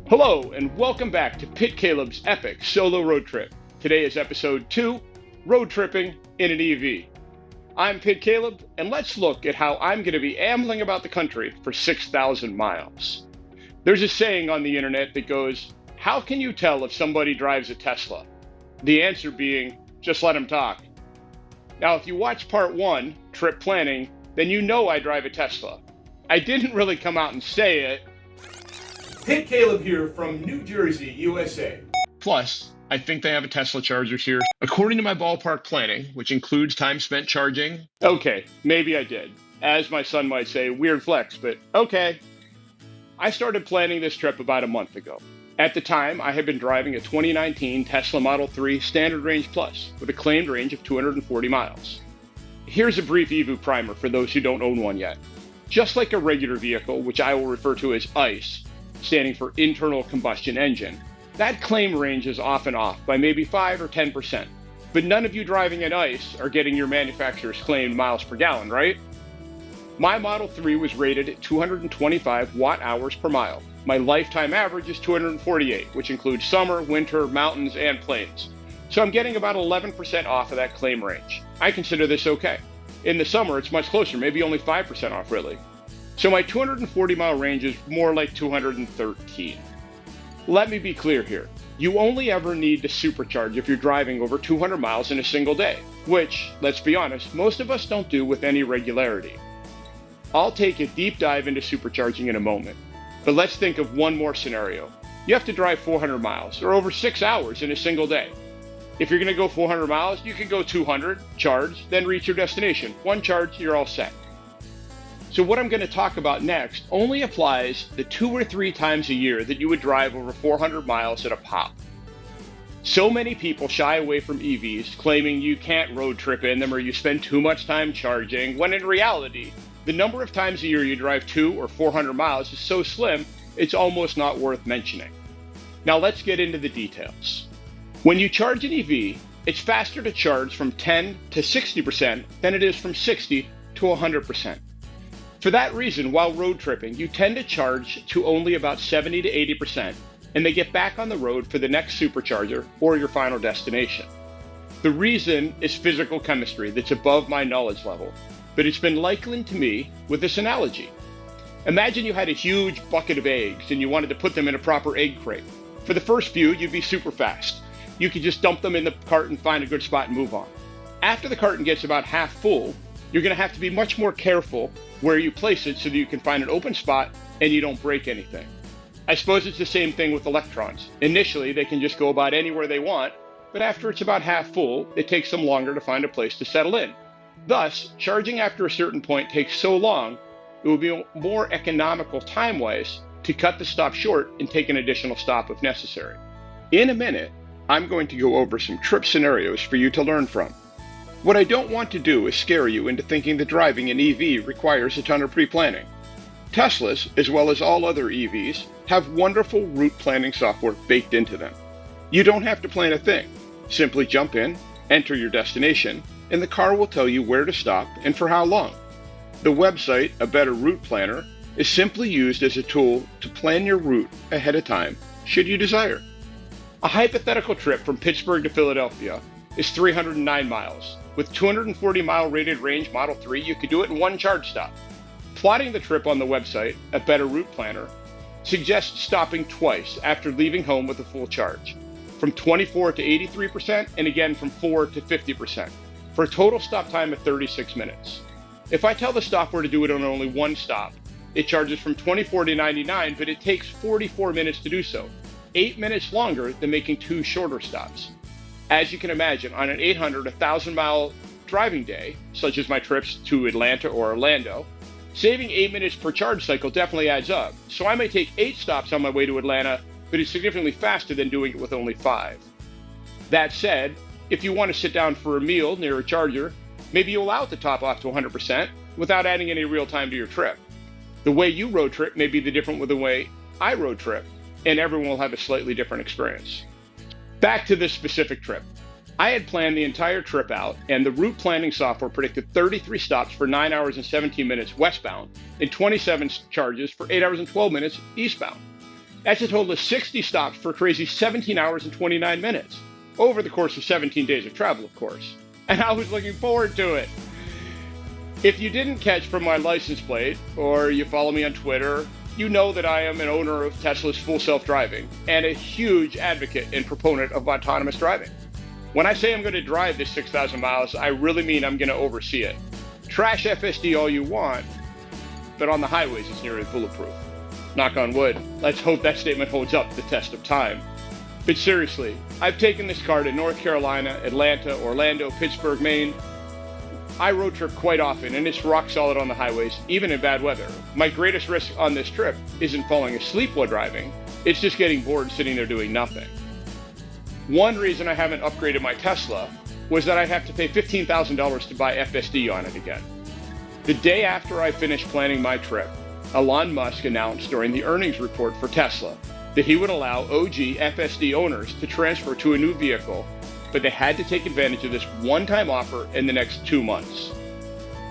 Hello, and welcome back to PittCaleb's epic solo road trip. Today is episode 2, Road Tripping in an EV. I'm PittCaleb, and let's look at how I'm going to be ambling about the country for 6,000 miles. There's a saying on the internet that goes, how can you tell if somebody drives a Tesla? The answer being, just let them talk. Now, if you watch part 1, Trip Planning, then you know I drive a Tesla. I didn't really come out and say it. PittCaleb here from New Jersey, USA. Plus, I think they have a Tesla chargers here. According to my ballpark planning, which includes time spent charging. Okay, maybe I did. As my son might say, weird flex, but okay. I started planning this trip about a month ago. At the time, I had been driving a 2019 Tesla Model 3 Standard Range Plus with a claimed range of 240 miles. Here's a brief EVU primer for those who don't own one yet. Just like a regular vehicle, which I will refer to as ICE, standing for internal combustion engine, that claim range is often off by maybe 5 or 10%. But none of you driving an ICE are getting your manufacturer's claimed miles per gallon, right? My Model 3 was rated at 225 watt-hours per mile. My lifetime average is 248, which includes summer, winter, mountains, and plains. So I'm getting about 11% off of that claim range. I consider this okay. In the summer, it's much closer, maybe only 5% off, really. So my 240-mile range is more like 213. Let me be clear here. You only ever need to supercharge if you're driving over 200 miles in a single day, which, let's be honest, most of us don't do with any regularity. I'll take a deep dive into supercharging in a moment, but let's think of one more scenario. You have to drive 400 miles, or over 6 hours in a single day. If you're going to go 400 miles, you can go 200, charge, then reach your destination. One charge, you're all set. So what I'm going to talk about next only applies the 2 or 3 times a year that you would drive over 400 miles at a pop. So many people shy away from EVs, claiming you can't road trip in them or you spend too much time charging, when in reality, the number of times a year you drive 200 or 400 miles is so slim, it's almost not worth mentioning. Now let's get into the details. When you charge an EV, it's faster to charge from 10 to 60% than it is from 60 to 100%. For that reason, while road tripping, you tend to charge to only about 70 to 80%, and then get back on the road for the next supercharger or your final destination. The reason is physical chemistry that's above my knowledge level, but it's been likened to me with this analogy. Imagine you had a huge bucket of eggs and you wanted to put them in a proper egg crate. For the first few, you'd be super fast. You could just dump them in the cart and find a good spot and move on. After the carton gets about half full, you're going to have to be much more careful where you place it so that you can find an open spot and you don't break anything. I suppose it's the same thing with electrons. Initially, they can just go about anywhere they want, but after it's about half full, it takes them longer to find a place to settle in. Thus, charging after a certain point takes so long, it will be more economical time-wise to cut the stop short and take an additional stop if necessary. In a minute, I'm going to go over some trip scenarios for you to learn from. What I don't want to do is scare you into thinking that driving an EV requires a ton of pre-planning. Teslas, as well as all other EVs, have wonderful route planning software baked into them. You don't have to plan a thing. Simply jump in, enter your destination, and the car will tell you where to stop and for how long. The website, A Better Route Planner, is simply used as a tool to plan your route ahead of time, should you desire. A hypothetical trip from Pittsburgh to Philadelphia is 309 miles. With 240-mile rated range Model 3, you could do it in one charge stop. Plotting the trip on the website, A Better Route Planner, suggests stopping twice after leaving home with a full charge, from 24 to 83% and again from 4 to 50%, for a total stop time of 36 minutes. If I tell the software to do it on only one stop, it charges from 24 to 99, but it takes 44 minutes to do so, 8 minutes longer than making 2 shorter stops. As you can imagine, on an 800 to 1,000-mile driving day, such as my trips to Atlanta or Orlando, saving 8 minutes per charge cycle definitely adds up. So I may take 8 stops on my way to Atlanta, but it's significantly faster than doing it with only 5. That said, if you want to sit down for a meal near a charger, maybe you allow it to top off to 100% without adding any real time to your trip. The way you road trip may be different with the way I road trip, and everyone will have a slightly different experience. Back to this specific trip. I had planned the entire trip out, and the route planning software predicted 33 stops for 9 hours and 17 minutes westbound, and 27 charges for 8 hours and 12 minutes eastbound. That's a total of 60 stops for a crazy 17 hours and 29 minutes. Over the course of 17 days of travel, of course. And I was looking forward to it. If you didn't catch from my license plate, or you follow me on Twitter, you know that I am an owner of Tesla's full self-driving and a huge advocate and proponent of autonomous driving. When I say I'm going to drive this 6,000 miles, I really mean I'm going to oversee it. Trash FSD all you want, but on the highways it's nearly bulletproof. Knock on wood. Let's hope that statement holds up the test of time. But seriously, I've taken this car to North Carolina, Atlanta, Orlando, Pittsburgh, Maine. I road trip quite often, and it's rock solid on the highways, even in bad weather. My greatest risk on this trip isn't falling asleep while driving, it's just getting bored sitting there doing nothing. One reason I haven't upgraded my Tesla was that I'd have to pay $15,000 to buy FSD on it again. The day after I finished planning my trip, Elon Musk announced during the earnings report for Tesla that he would allow OG FSD owners to transfer to a new vehicle, but they had to take advantage of this one-time offer in the next 2 months.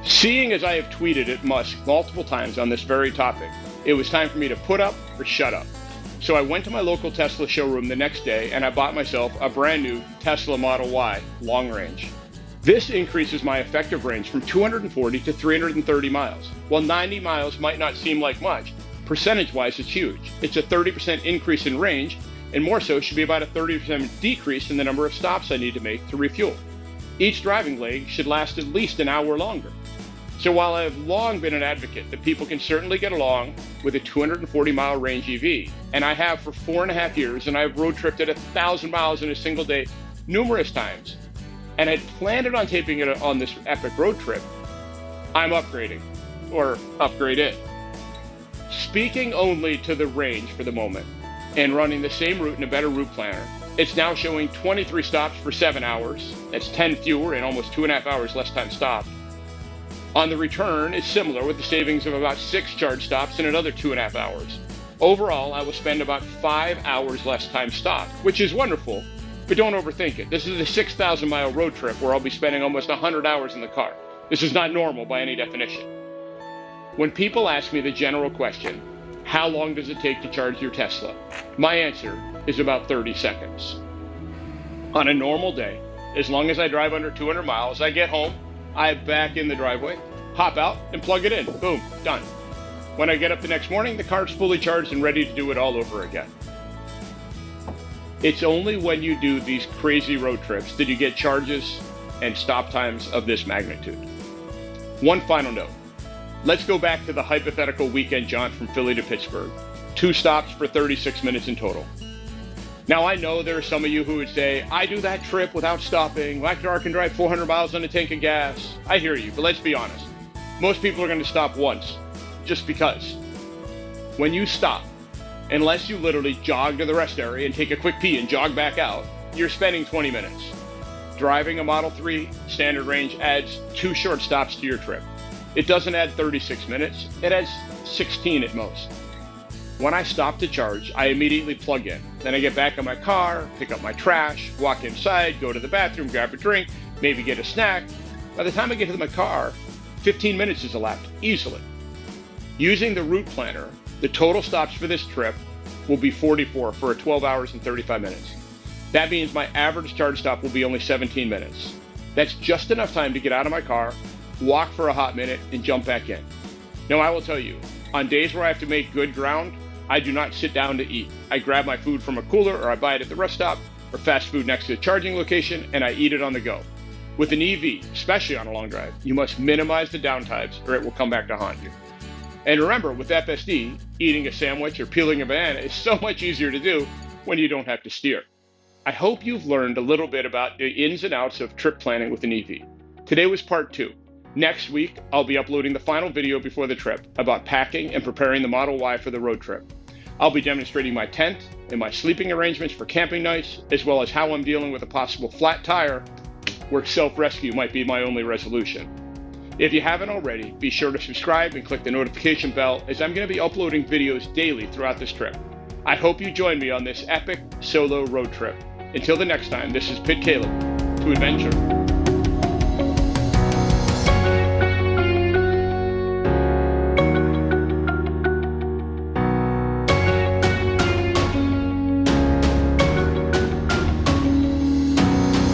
Seeing as I have tweeted at Musk multiple times on this very topic, it was time for me to put up or shut up. So I went to my local Tesla showroom the next day and I bought myself a brand new Tesla Model Y long range. This increases my effective range from 240 to 330 miles. While 90 miles might not seem like much, percentage-wise it's huge. It's a 30% increase in range, and more so should be about a 30% decrease in the number of stops I need to make to refuel. Each driving leg should last at least an hour longer. So while I have long been an advocate that people can certainly get along with a 240-mile range EV, and I have for 4.5 years, and I've road tripped at 1,000 miles in a single day numerous times, and I'd planned on taping it on this epic road trip, I'm upgrading, or upgraded. Speaking only to the range for the moment, and running the same route in a better route planner, it's now showing 23 stops for 7 hours. That's 10 fewer and almost 2.5 hours less time stopped. On the return, it's similar with the savings of about 6 charge stops and another 2.5 hours. Overall, I will spend about 5 hours less time stopped, which is wonderful, but don't overthink it. This is a 6,000 mile road trip where I'll be spending almost 100 hours in the car. This is not normal by any definition. When people ask me the general question, how long does it take to charge your Tesla? My answer is about 30 seconds. On a normal day, as long as I drive under 200 miles, I get home, I back in the driveway, hop out, and plug it in. Boom, done. When I get up the next morning, the car's fully charged and ready to do it all over again. It's only when you do these crazy road trips that you get charges and stop times of this magnitude. One final note. Let's go back to the hypothetical weekend jaunt from Philly to Pittsburgh. 2 stops for 36 minutes in total. Now I know there are some of you who would say, I do that trip without stopping. My car can drive 400 miles on a tank of gas. I hear you, but let's be honest. Most people are going to stop once, just because. When you stop, unless you literally jog to the rest area and take a quick pee and jog back out, you're spending 20 minutes. Driving a Model 3 standard range adds 2 short stops to your trip. It doesn't add 36 minutes, it adds 16 at most. When I stop to charge, I immediately plug in. Then I get back in my car, pick up my trash, walk inside, go to the bathroom, grab a drink, maybe get a snack. By the time I get to my car, 15 minutes has elapsed easily. Using the route planner, the total stops for this trip will be 44 for 12 hours and 35 minutes. That means my average charge stop will be only 17 minutes. That's just enough time to get out of my car, walk for a hot minute, and jump back in. Now I will tell you, on days where I have to make good ground, I do not sit down to eat. I grab my food from a cooler, or I buy it at the rest stop, or fast food next to a charging location, and I eat it on the go. With an EV, especially on a long drive, you must minimize the downtimes or it will come back to haunt you. And remember, with FSD, eating a sandwich or peeling a banana is so much easier to do when you don't have to steer. I hope you've learned a little bit about the ins and outs of trip planning with an EV. Today was part 2. Next week, I'll be uploading the final video before the trip about packing and preparing the Model Y for the road trip. I'll be demonstrating my tent and my sleeping arrangements for camping nights, as well as how I'm dealing with a possible flat tire where self-rescue might be my only resolution. If you haven't already, be sure to subscribe and click the notification bell, as I'm going to be uploading videos daily throughout this trip. I hope you join me on this epic solo road trip. Until the next time, this is PittCaleb to adventure.